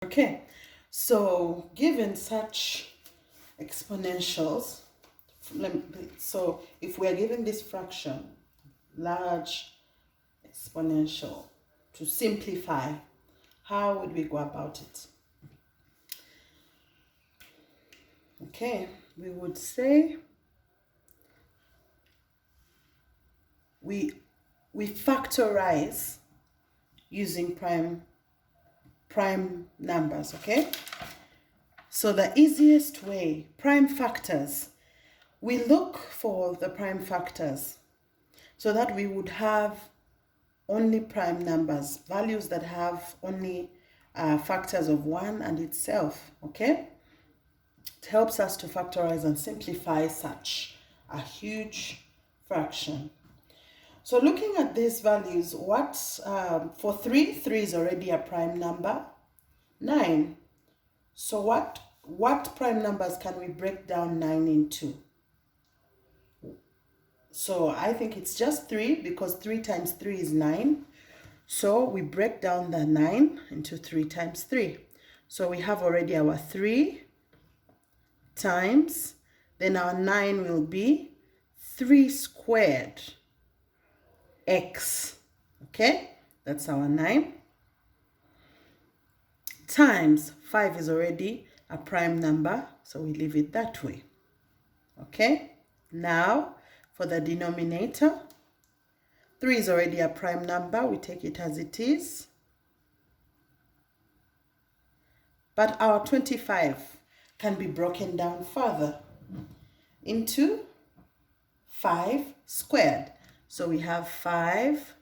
Okay, so given such exponentials, so if we are given this fraction, large exponential, to simplify, how would we go about it? Okay, we would say we factorize using prime numbers, okay? So the easiest way, prime factors, we look for the prime factors so that we would have only prime numbers, values that have only factors of 1 and itself, okay? It helps us to factorize and simplify such a huge fraction. So looking at these values, for 3 is already a prime number. 9. So what prime numbers can we break down 9 into? So I think it's just 3 because 3 times 3 is 9. So we break down the 9 into 3 times 3. So we have already our 3 times, then our 9 will be 3 squared x. Okay, that's our 9. Times 5 is already a prime number, so we leave it that way. Okay, now for the denominator, 3 is already a prime number, we take it as it is. But our 25 can be broken down further into 5 squared. So we have 5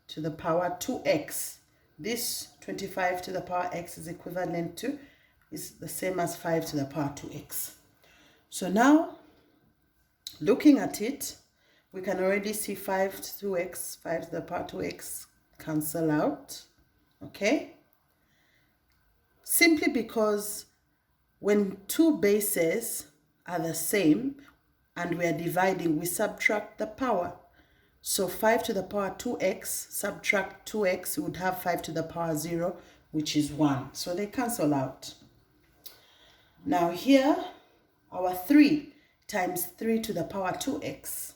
to the power 2x. This 25 to the power x is equivalent to, is the same as 5 to the power 2x. So now, looking at it, we can already see 5 to 2x, 5 to the power 2x cancel out, okay? Simply because when two bases are the same and we are dividing, we subtract the power. So 5 to the power 2x, subtract 2x, we would have 5 to the power 0, which is 1. So they cancel out. Now here, our 3 times 3 to the power 2x.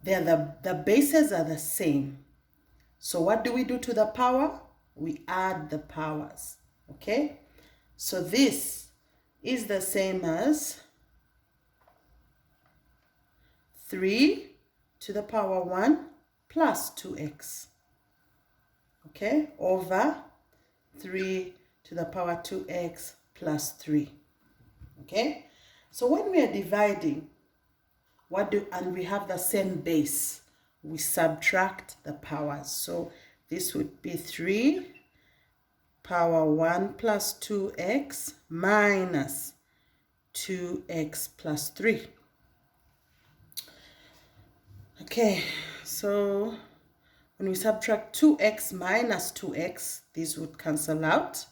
The bases are the same. So what do we do to the power? We add the powers, okay? So this is the same as 3 to the power 1 plus 2x, okay, over 3 to the power 2x plus 3, okay? So when we are dividing, and we have the same base, we subtract the powers. So this would be 3 power 1 plus 2x minus 2x plus 3. Okay, so when we subtract 2x minus 2x, this would cancel out.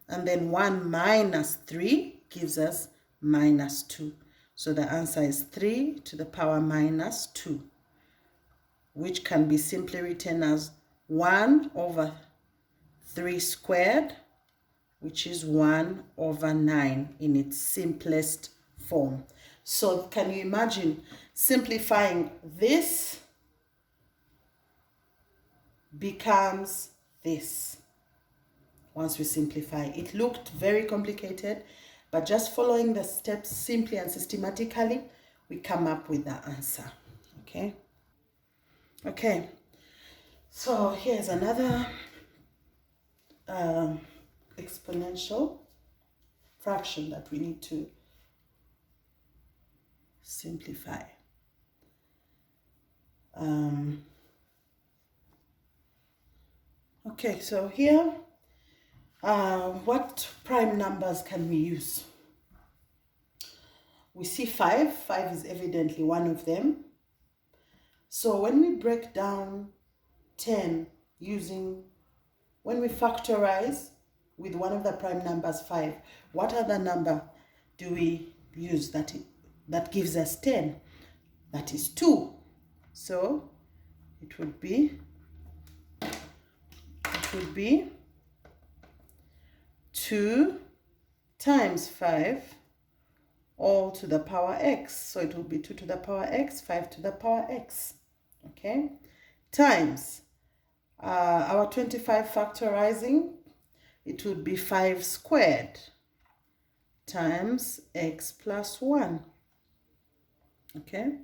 And then 1 minus 3 gives us minus 2. So the answer is 3 to the power minus 2, which can be simply written as 1 over 3 squared, which is 1 over 9 in its simplest form. So can you imagine simplifying this becomes this? Once we simplify, it looked very complicated, but just following the steps simply and systematically, we come up with the answer, okay? Okay, so here's another exponential fraction that we need to simplify. Okay, so here, what prime numbers can we use? We see 5. 5 is evidently one of them. So when we break down 10 when we factorize with one of the prime numbers 5, what other number do we use that gives us 10? That is 2. So it would be 2 times 5 all to the power x. So it will be 2 to the power x, 5 to the power x. Okay, times our 25 factorizing, it would be 5 squared times x plus 1. Okay,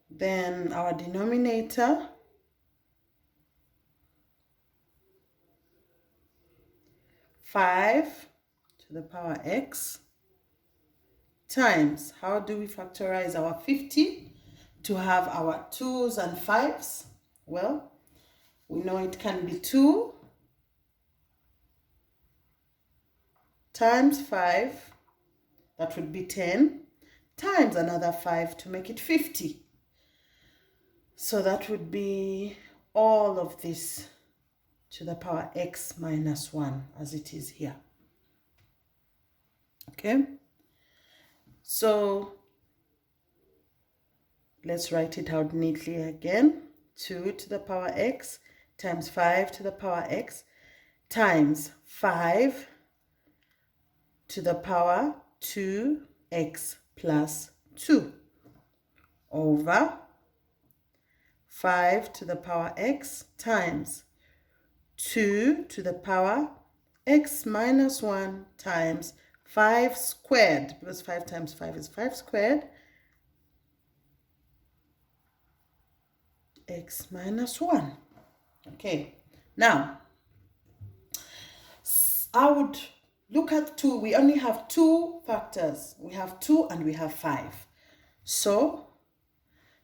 then our denominator, five to the power x times, how do we factorize our 50 to have our 2's and 5's? Well, we know it can be 2 times 5, that would be 10, times another 5 to make it 50. So that would be all of this to the power x minus 1 as it is here. Okay, so let's write it out neatly again. 2 to the power x times 5 to the power x times 5 to the power 2x plus 2 over 5 to the power x times 2 to the power x minus 1 times 5 squared, because 5 times 5 is 5 squared, x minus 1. Okay, now I would look at 2. We only have 2 factors. We have 2 and we have 5. So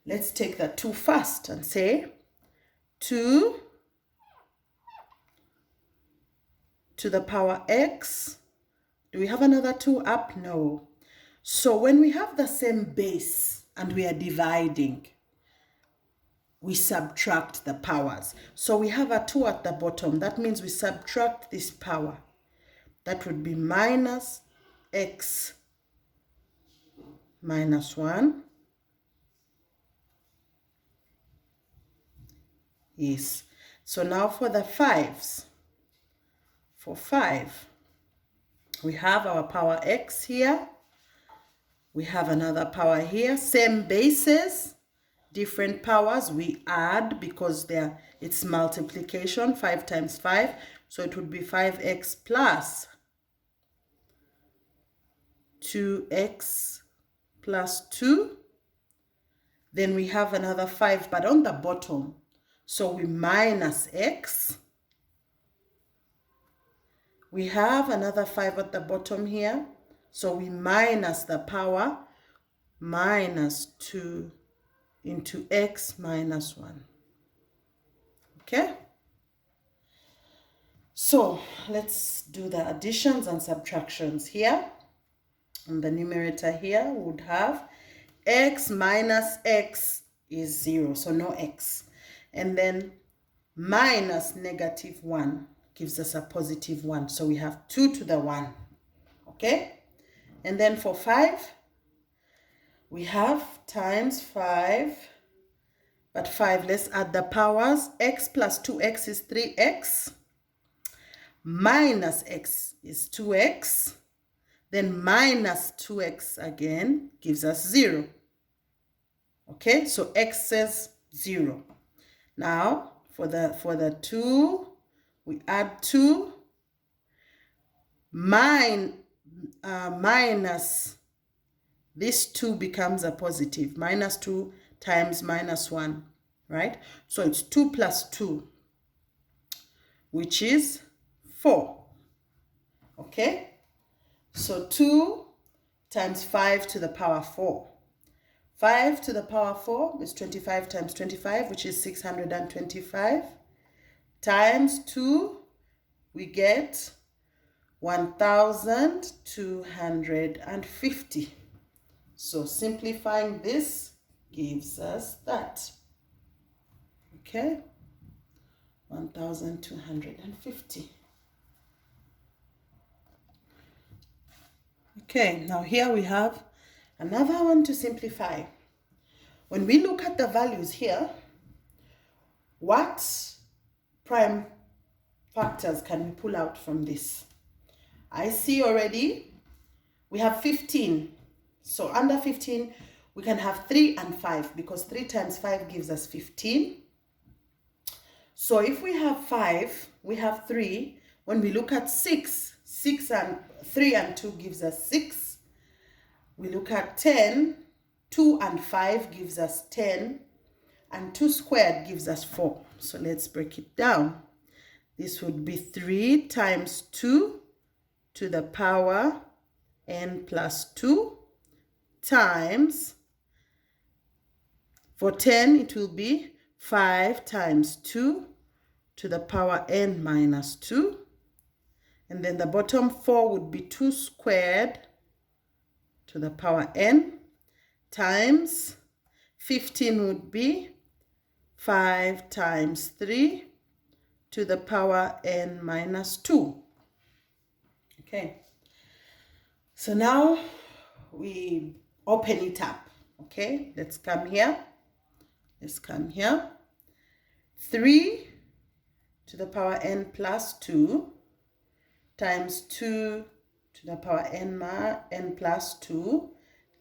let's take the 2 first and say 2 to the power x. Do we have another 2 up? No. So when we have the same base and we are dividing, we subtract the powers. So we have a 2 at the bottom. That means we subtract this power. That would be minus x minus 1. Yes. So now for the 5's. For 5, we have our power x here. We have another power here. Same bases, different powers. We add because it's multiplication. 5 times 5. So it would be 5x plus 2x plus 2. Then we have another 5, but on the bottom. So we minus x. We have another 5 at the bottom here. So we minus the power, minus 2 into x minus 1. Okay? So let's do the additions and subtractions here. On the numerator here, we would have x minus x is 0, so no x. And then minus negative 1 gives us a positive 1. So we have 2 to the 1. Okay? And then for 5, we have times 5. But 5, let's add the powers. X plus 2x is 3x. Minus x is 2x. Then minus 2x again gives us 0. Okay, so x says 0. Now, for the 2, we add 2. Minus this 2 becomes a positive. Minus 2 times minus 1, right? So it's 2 plus 2, which is 4. Okay? So 2 times 5 to the power 4. 5 to the power 4 is 25 times 25, which is 625. Times 2, we get 1,250. So simplifying this gives us that. Okay? 1,250. Okay, now here we have another one to simplify. When we look at the values here, What prime factors can we pull out from this? I see already we have 15. So under 15, we can have 3 and 5 because 3 times 5 gives us 15. So if we have 5, we have 3. When we look at 6, 3 and 2 gives us 6. We look at 10, 2 and 5 gives us 10. And 2 squared gives us 4. So let's break it down. This would be 3 times 2 to the power n plus 2 times, for 10 it will be 5 times 2 to the power n minus 2. And then the bottom 4 would be 2 squared to the power n times 15 would be 5 times 3 to the power n minus 2. Okay. So now we open it up. Okay. Let's come here. Let's come here. 3 to the power n plus 2 times 2 to the power n plus 2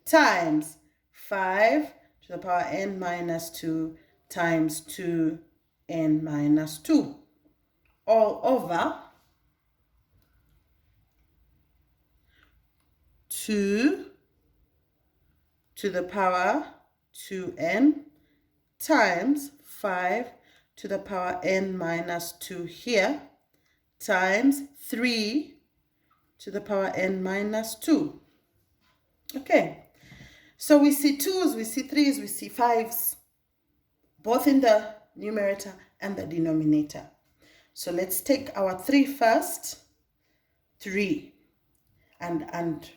times 5 to the power n minus 2 times 2n minus 2 all over 2 to the power 2n times 5 to the power n minus 2 here times 3 to the power n minus 2. Okay, so we see 2's, we see 3's, we see 5's, both in the numerator and the denominator. So let's take our 3 first. 3. And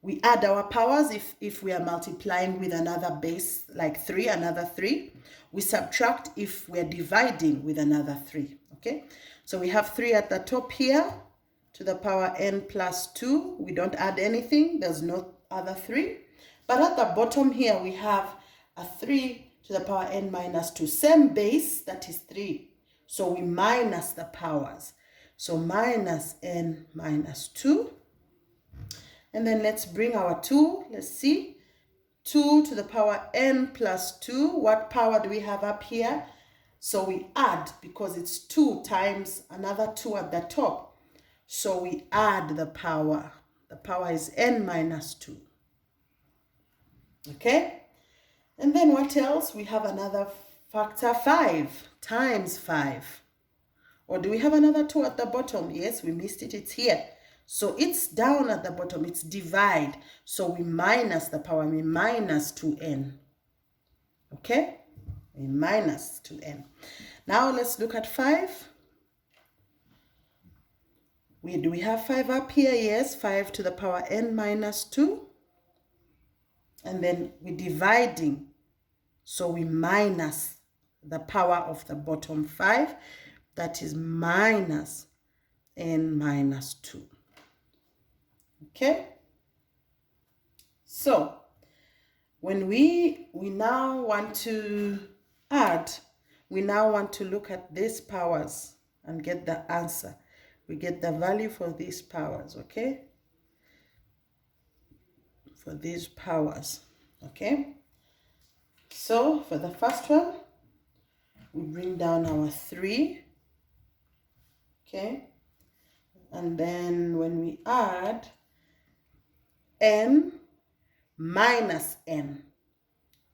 we add our powers if we are multiplying with another base, like 3, another 3. We subtract if we're dividing with another 3. Okay, so we have 3 at the top here to the power n plus 2. We don't add anything. There's no other 3. But at the bottom here, we have a 3 to the power n minus 2. Same base, that is 3. So we minus the powers. So minus n minus 2. And then let's bring our 2. Let's see. 2 to the power n plus 2. What power do we have up here? So we add because it's 2 times another 2 at the top. So we add the power. The power is n minus 2. Okay? And then what else? We have another factor 5 times 5. Or do we have another 2 at the bottom? Yes, we missed it. It's here. So it's down at the bottom. It's divide. So we minus the power. We minus 2n. Okay? We minus 2n. Now let's look at 5. Do we have 5 up here? Yes, 5 to the power n minus 2. And then we're dividing. So we minus the power of the bottom 5. That is minus n minus 2. Okay? So when we now want to add, we now want to look at these powers and get the answer. We get the value for these powers, okay? For these powers, okay? So for the first one, we bring down our 3, okay? And then when we add n minus n,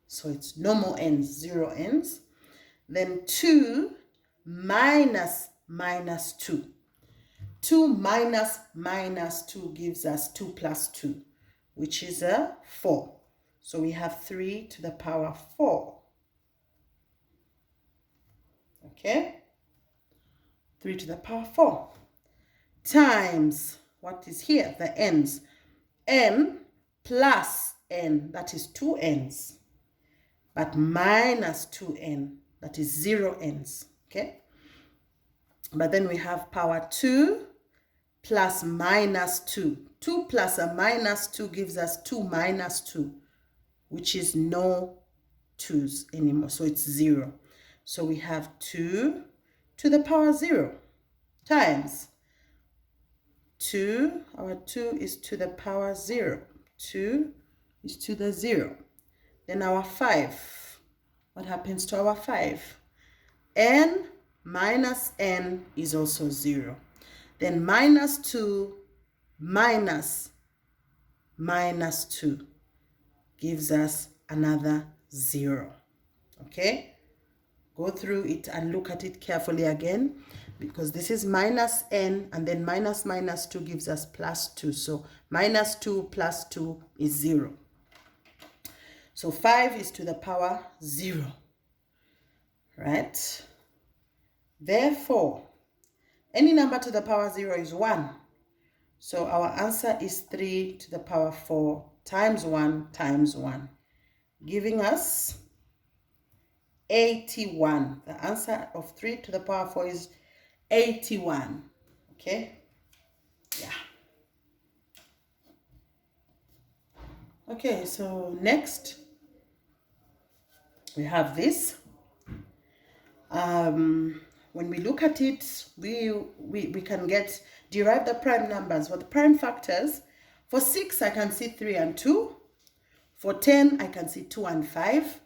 so it's no more n's, 0 n's. Then 2 minus minus 2. 2 minus minus 2 gives us 2 plus 2, which is a 4. So we have 3 to the power 4. Okay? 3 to the power 4. Times, what is here? The n's. n plus n, that is 2 n's. But minus 2n, that is 0 n's. Okay? But then we have power 2 plus minus 2. 2 plus a minus 2 gives us 2 minus 2, which is no 2's anymore. So it's 0. So we have 2 to the power 0 times 2. Our 2 is to the power 0. 2 is to the 0. Then our 5. What happens to our 5? N minus n is also 0. Then minus 2 minus 2 gives us another 0. Okay? Go through it and look at it carefully again, because this is minus n, and then minus 2 gives us plus 2. So minus 2 plus 2 is 0. So 5 is to the power 0. Right? Therefore, any number to the power 0 is 1. So our answer is 3 to the power 4 times 1 times 1, giving us 81. The answer of 3 to the power 4 is 81. Okay? Yeah. Okay, so next we have this. When we look at it, we can derive the prime numbers or the prime factors. For 6, I can see 3 and 2. For 10, I can see 2 and 5.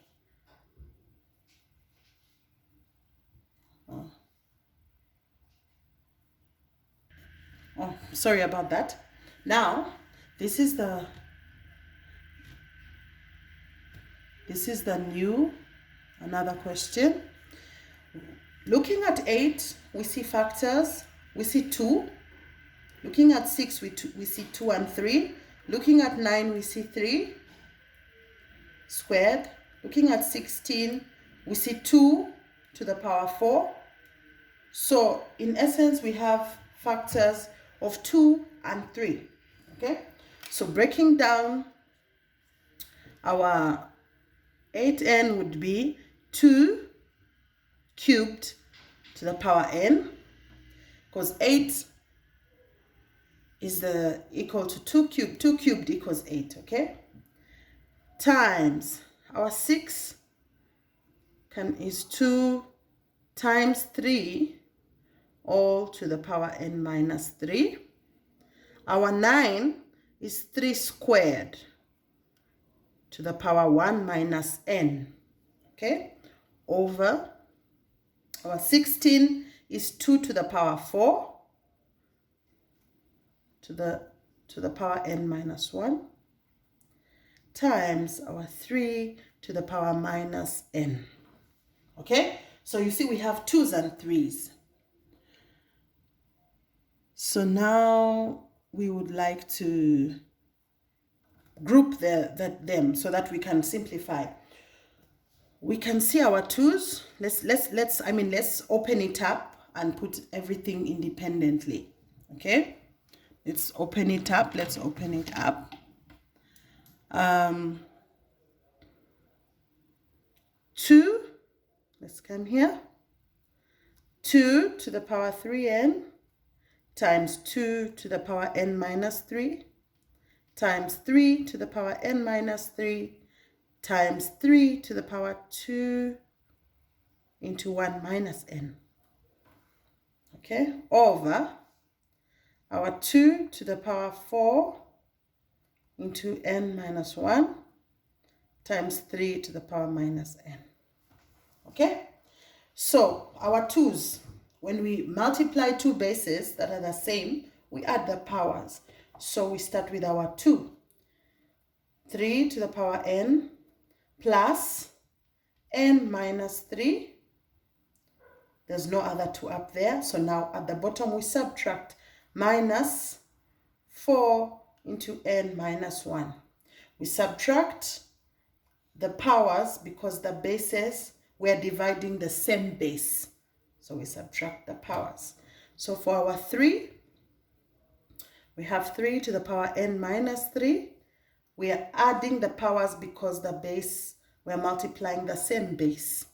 Oh, sorry about that. Now, this is the another question. Looking at 8, we see factors. We see 2. Looking at 6, we see 2 and 3. Looking at 9, we see 3 squared. Looking at 16, we see 2 to the power 4. So, in essence, we have factors of 2 and 3. Okay? So, breaking down, our 8n would be 2 cubed to the power n, because 8 is equal to 2 cubed. 2 cubed equals 8, okay? Times our 6 is 2 times 3, all to the power n minus 3. Our 9 is 3 squared to the power 1 minus n, okay? Over our 16 is 2 to the power 4 to the power n minus 1 times our 3 to the power minus n. Okay? So you see we have 2's and 3's. So now we would like to group them so that we can simplify. We can see our 2's. Let's open it up and put everything independently. Okay? Let's open it up. 2, let's come here. 2 to the power 3n times 2 to the power n minus 3 times 3 to the power n minus 3 times 3 to the power 2 into 1 minus n. Okay? Over our 2 to the power 4 into n minus 1 times 3 to the power minus n. Okay? So, our 2's, when we multiply two bases that are the same, we add the powers. So, we start with our 2. 3 to the power n plus n minus 3. There's no other 2 up there. So, now at the bottom, we subtract minus 4 into n minus 1. We subtract the powers because the bases, we're dividing the same base. So we subtract the powers. So for our 3, we have 3 to the power n minus 3. We are adding the powers because the base, we're multiplying the same base.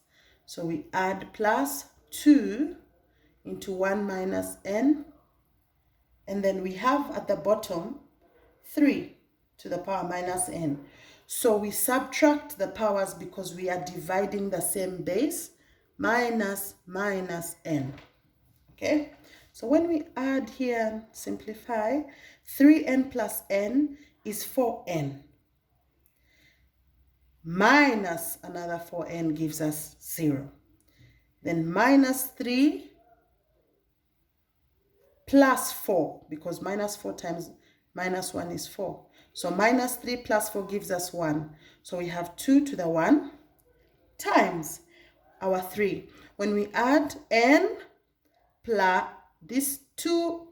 So we add plus 2 into 1 minus n. And then we have at the bottom 3 to the power minus n. So we subtract the powers because we are dividing the same base. minus n. Okay, so when we add here and simplify, 3n plus n is 4n. Minus another 4n gives us 0. Then minus 3 plus 4, because minus 4 times minus 1 is 4. So minus 3 plus 4 gives us 1. So we have 2 to the 1 times our 3. When we add n plus this 2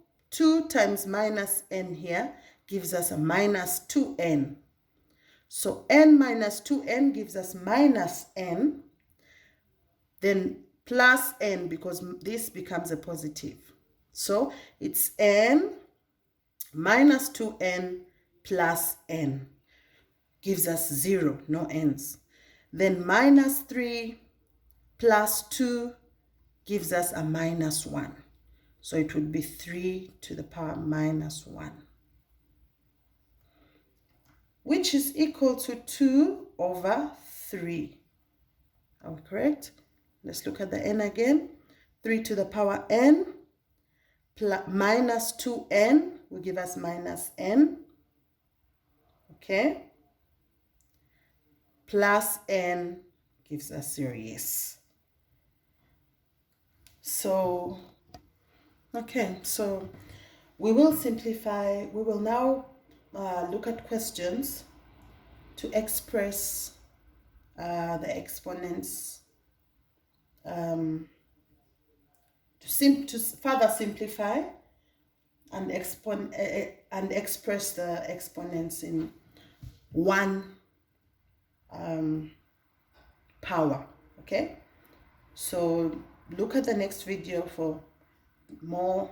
times minus n here gives us a minus 2n. So n minus 2n gives us minus n, then plus n, because this becomes a positive. So it's n minus 2n plus n gives us 0, no n's. Then minus 3 plus 2 gives us a minus 1. So it would be 3 to the power minus 1, which is equal to 2 over 3. Are we correct? Let's look at the n again. 3 to the power n plus minus 2n will give us minus n. Okay. Plus n gives us 0, yes. So, okay, so we will simplify. We will now look at questions to express the exponents, to further simplify and express the exponents in one power. Okay, so look at the next video for more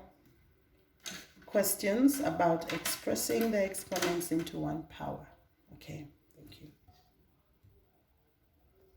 questions about expressing the exponents into one power. Okay, thank you.